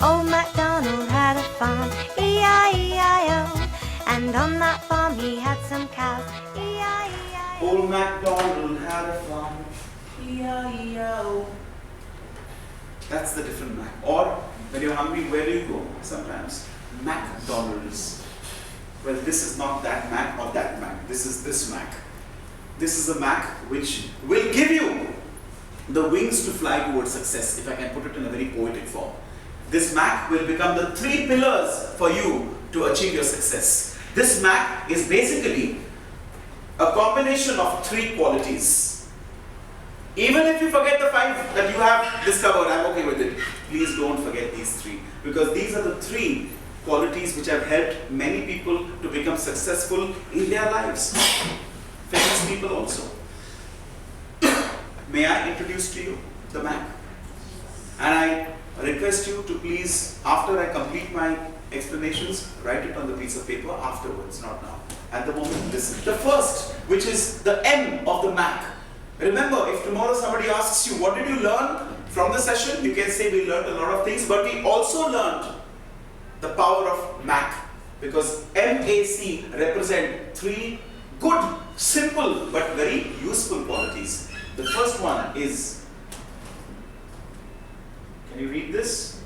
Old MacDonald had a farm, E-I-E-I-O, and on that farm he had some cows, E-I-E-I-O. Old MacDonald had a farm, E-I-E-I-O. That's the different Mac. Or when you're hungry, where do you go? Sometimes McDonald's. Well, this is not that Mac or that Mac. This is this Mac. This is a Mac which will give you the wings to fly towards success, if I can put it in a very poetic form. This Mac will become the 3 pillars for you to achieve your success. This Mac is basically a combination of 3 qualities. Even if you forget the 5 that you have discovered, I'm okay with it. Please don't forget these 3, because these are the 3 qualities which have helped many people to become successful in their lives. Famous people also. May I introduce to you the Mac? And I request you to please, after I complete my explanations, write it on the piece of paper afterwards, not now. At the moment, listen. The first, which is the M of the Mac. Remember, if tomorrow somebody asks you, what did you learn from the session? You can say we learned a lot of things, but we also learned the power of Mac. Because MAC represent 3 good, simple, but very useful qualities. The first one is, can you read this?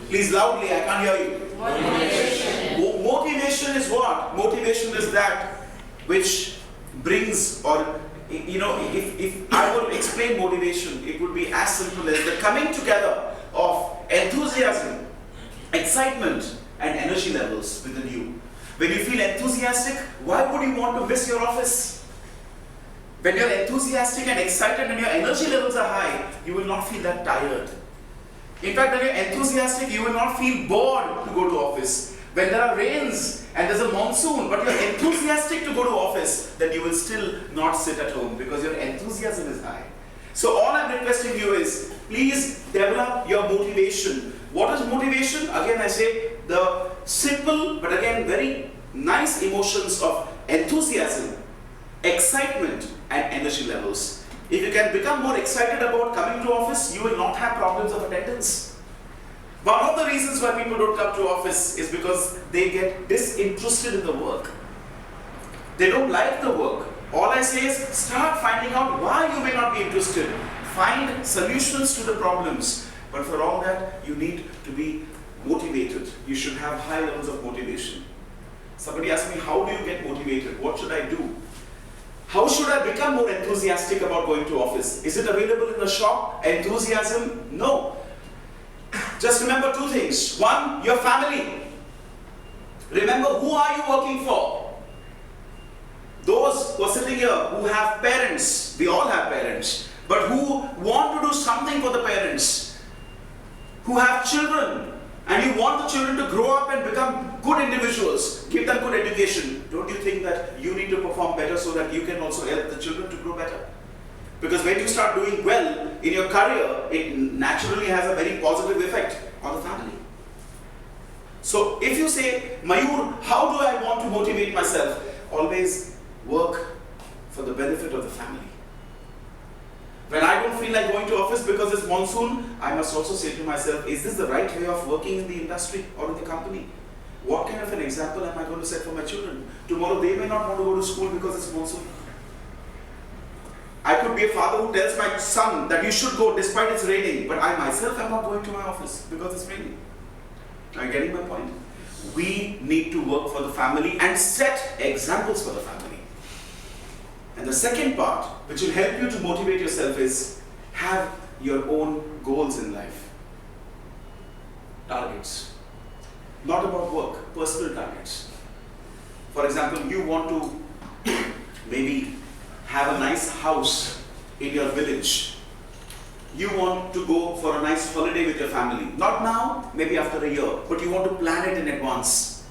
Please loudly, I can't hear you. Motivation. Motivation is what? Motivation is that which brings, or if I were to explain motivation, it would be as simple as the coming together of enthusiasm, excitement, and energy levels within you. When you feel enthusiastic, why would you want to miss your office? When you're enthusiastic and excited and your energy levels are high, you will not feel that tired. In fact, when you're enthusiastic, you will not feel bored to go to office. When there are rains and there's a monsoon, but you're enthusiastic to go to office, then you will still not sit at home because your enthusiasm is high. So all I'm requesting you is, please develop your motivation. What is motivation? Again, I say the simple, but again very nice emotions of enthusiasm, excitement, and energy levels. If you can become more excited about coming to office, you will not have problems of attendance. One of the reasons why people don't come to office is because they get disinterested in the work. They don't like the work. All I say is, start finding out why you may not be interested. Find solutions to the problems. But for all that, you need to be motivated. You should have high levels of motivation. Somebody asked me, how do you get motivated? What should I do? How should I become more enthusiastic about going to office? Is it available in the shop? Enthusiasm? No. Just remember 2 things. 1, your family. Remember, who are you working for? Those who are sitting here who have parents, we all have parents, but who want to do something for the parents, who have children, and you want the children to grow up and become good individuals, give them good education. Don't you think that you need to perform better so that you can also help the children to grow better? Because when you start doing well in your career, it naturally has a very positive effect on the family. So if you say, Mayur, how do I want to motivate myself? Always work for the benefit of the family. When I don't feel like going to office because it's monsoon, I must also say to myself, is this the right way of working in the industry or in the company? What kind of an example am I going to set for my children? Tomorrow they may not want to go to school because it's monsoon. I could be a father who tells my son that you should go despite it's raining, but I myself am not going to my office because it's raining. Are you getting my point? We need to work for the family and set examples for the family. And the second part, which will help you to motivate yourself, is have your own goals in life. Targets. Not about work, personal targets. For example, you want to maybe have a nice house in your village. You want to go for a nice holiday with your family. Not now, maybe after a year, but you want to plan it in advance.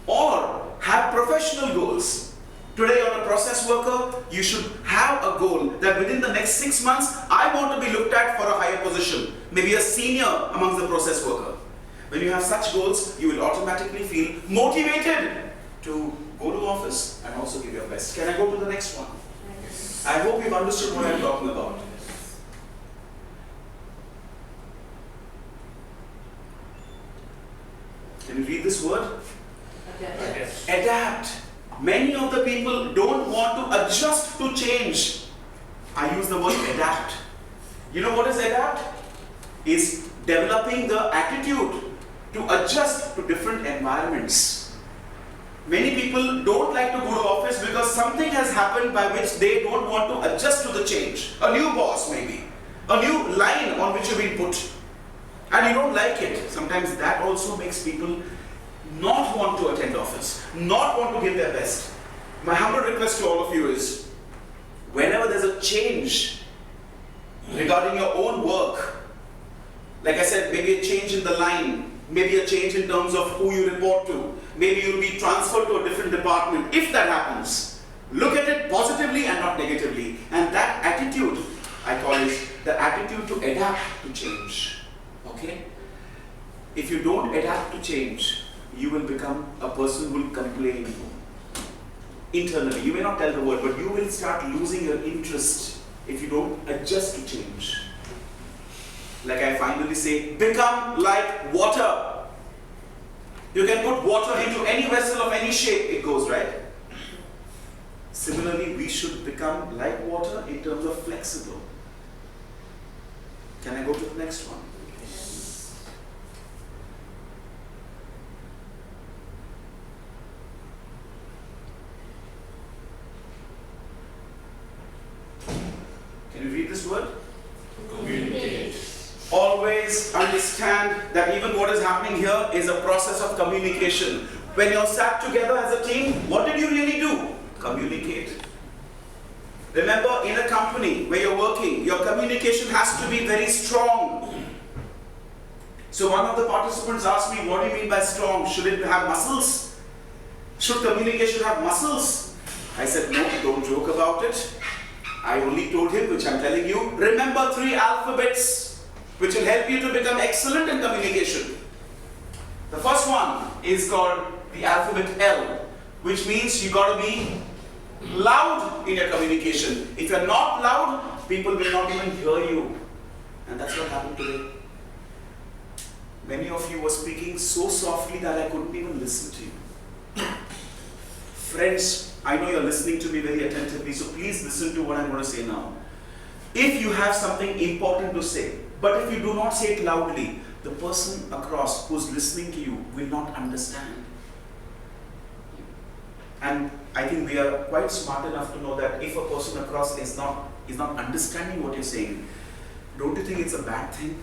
Or have professional goals. Today you're a process worker, you should have a goal that within the next 6 months, I want to be looked at for a higher position, maybe a senior amongst the process worker. When you have such goals, you will automatically feel motivated to go to office and also give your best. Can I go to the next one? Yes. I hope you've understood what I'm talking about. Many of the people don't want to adjust to change. I use the word adapt. You know what is adapt? Is developing the attitude to adjust to different environments. Many people don't like to go to office because something has happened by which they don't want to adjust to the change. A new boss maybe, a new line on which you've been put, and you don't like it. Sometimes that also makes people not want to attend office, not want to give their best. My humble request to all of you is, whenever there's a change regarding your own work, like I said, maybe a change in the line, maybe a change in terms of who you report to, maybe you'll be transferred to a different department. If that happens, look at it positively and not negatively. And that attitude, I call it the attitude to adapt to change. Okay? If you don't adapt to change, you will become a person who will complain internally. You may not tell the word, but you will start losing your interest if you don't adjust to change. Like I finally say, become like water. You can put water into any vessel of any shape, it goes, right? Similarly, we should become like water in terms of flexible. Can I go to the next one? Can you read this word? Communicate. Always understand that even what is happening here is a process of communication. When you're sat together as a team, what did you really do? Communicate. Remember, in a company where you're working, your communication has to be very strong. So one of the participants asked me, what do you mean by strong? Should it have muscles? Should communication have muscles? I said, no, don't joke about it. I only told him, which I'm telling you, remember 3 alphabets which will help you to become excellent in communication. The first one is called the alphabet L, which means you got to be loud in your communication. If you're not loud, people will not even hear you. And that's what happened today. Many of you were speaking so softly that I couldn't even listen to you. Friends, I know you're listening to me very attentively, so please listen to what I'm going to say now. If you have something important to say, but if you do not say it loudly, the person across who's listening to you will not understand. And I think we are quite smart enough to know that if a person across is not understanding what you're saying, don't you think it's a bad thing?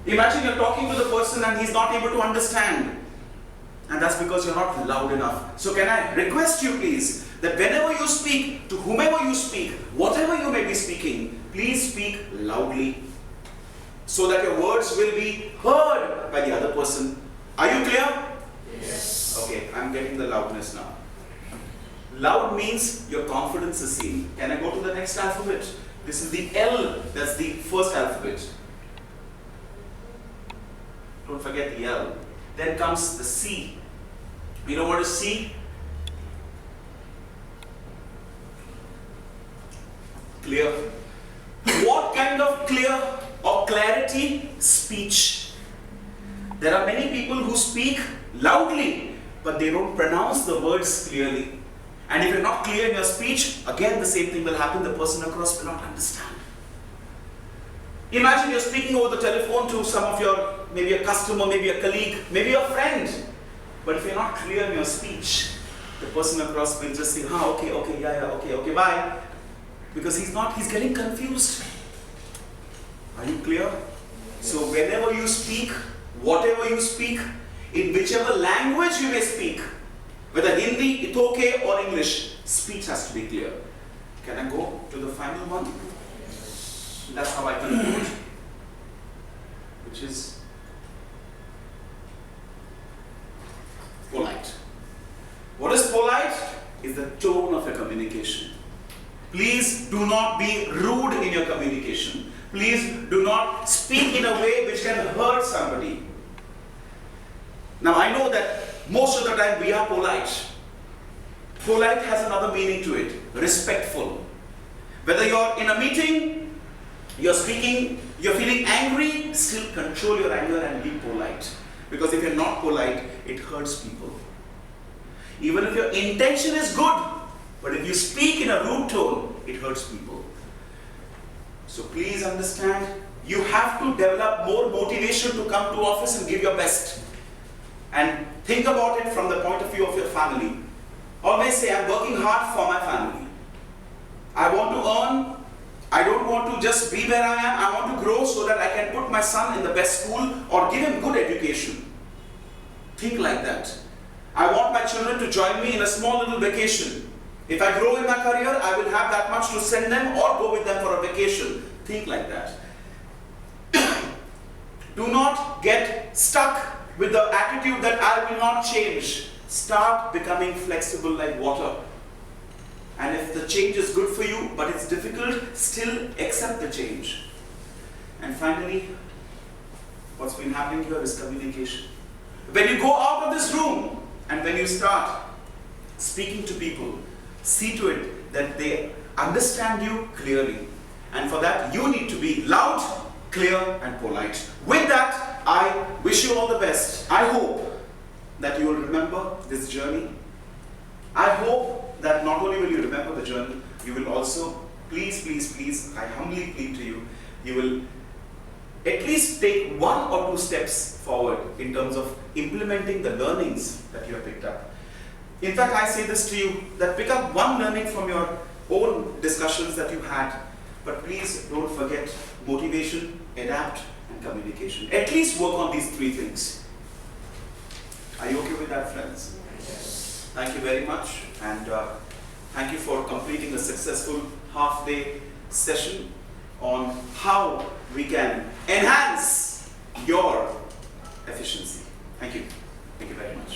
Imagine you're talking to the person and he's not able to understand. And that's because you're not loud enough. So can I request you please, that whenever you speak, to whomever you speak, whatever you may be speaking, please speak loudly, so that your words will be heard by the other person. Are you clear? Yes. Okay, I'm getting the loudness now. Loud means your confidence is seen. Can I go to the next alphabet? This is the L, that's the first alphabet. Don't forget the L. Then comes the C. You know what is C? Clear. What kind of clear or clarity? Speech. There are many people who speak loudly, but they don't pronounce the words clearly. And if you're not clear in your speech, again the same thing will happen. The person across will not understand. Imagine you're speaking over the telephone to some of your, maybe a customer, maybe a colleague, maybe a friend. But if you're not clear in your speech, the person across will just say, okay, yeah, okay, bye. Because he's getting confused. Are you clear? So whenever you speak, whatever you speak, in whichever language you may speak, whether Hindi, Itoke or English, speech has to be clear. Can I go to the final one? That's how I conclude, which is polite. What is polite? Is the tone of your communication. Please do not be rude in your communication. Please do not speak in a way which can hurt somebody. Now I know that most of the time we are polite. Polite has another meaning to it, respectful. Whether you're in a meeting, you're speaking, you're feeling angry, still control your anger and be polite. Because if you're not polite, it hurts people. Even if your intention is good, but if you speak in a rude tone, it hurts people. So please understand, you have to develop more motivation to come to office and give your best. And think about it from the point of view of your family. Always say, I'm working hard for my family. I want to earn. I don't want to just be where I am. I want to grow so that I can put my son in the best school or give him good education. Think like that. I want my children to join me in a small little vacation. If I grow in my career, I will have that much to send them or go with them for a vacation. Think like that. Do not get stuck with the attitude that I will not change. Start becoming flexible like water. And if the change is good for you, but it's difficult, still accept the change. And finally, what's been happening here is communication. When you go out of this room and when you start speaking to people, see to it that they understand you clearly. And for that, you need to be loud, clear, and polite. With that, I wish you all the best. I hope that you will remember this journey. I hope that not only will you remember the journey, you will also, please, please, please, I humbly plead to you, you will at least take 1 or 2 steps forward in terms of implementing the learnings that you have picked up. In fact, I say this to you, that pick up one learning from your own discussions that you had, but please don't forget motivation, adapt, and communication. At least work on these 3 things. Are you okay with that, friends? Yes. Thank you very much, and thank you for completing a successful half-day session on how we can enhance your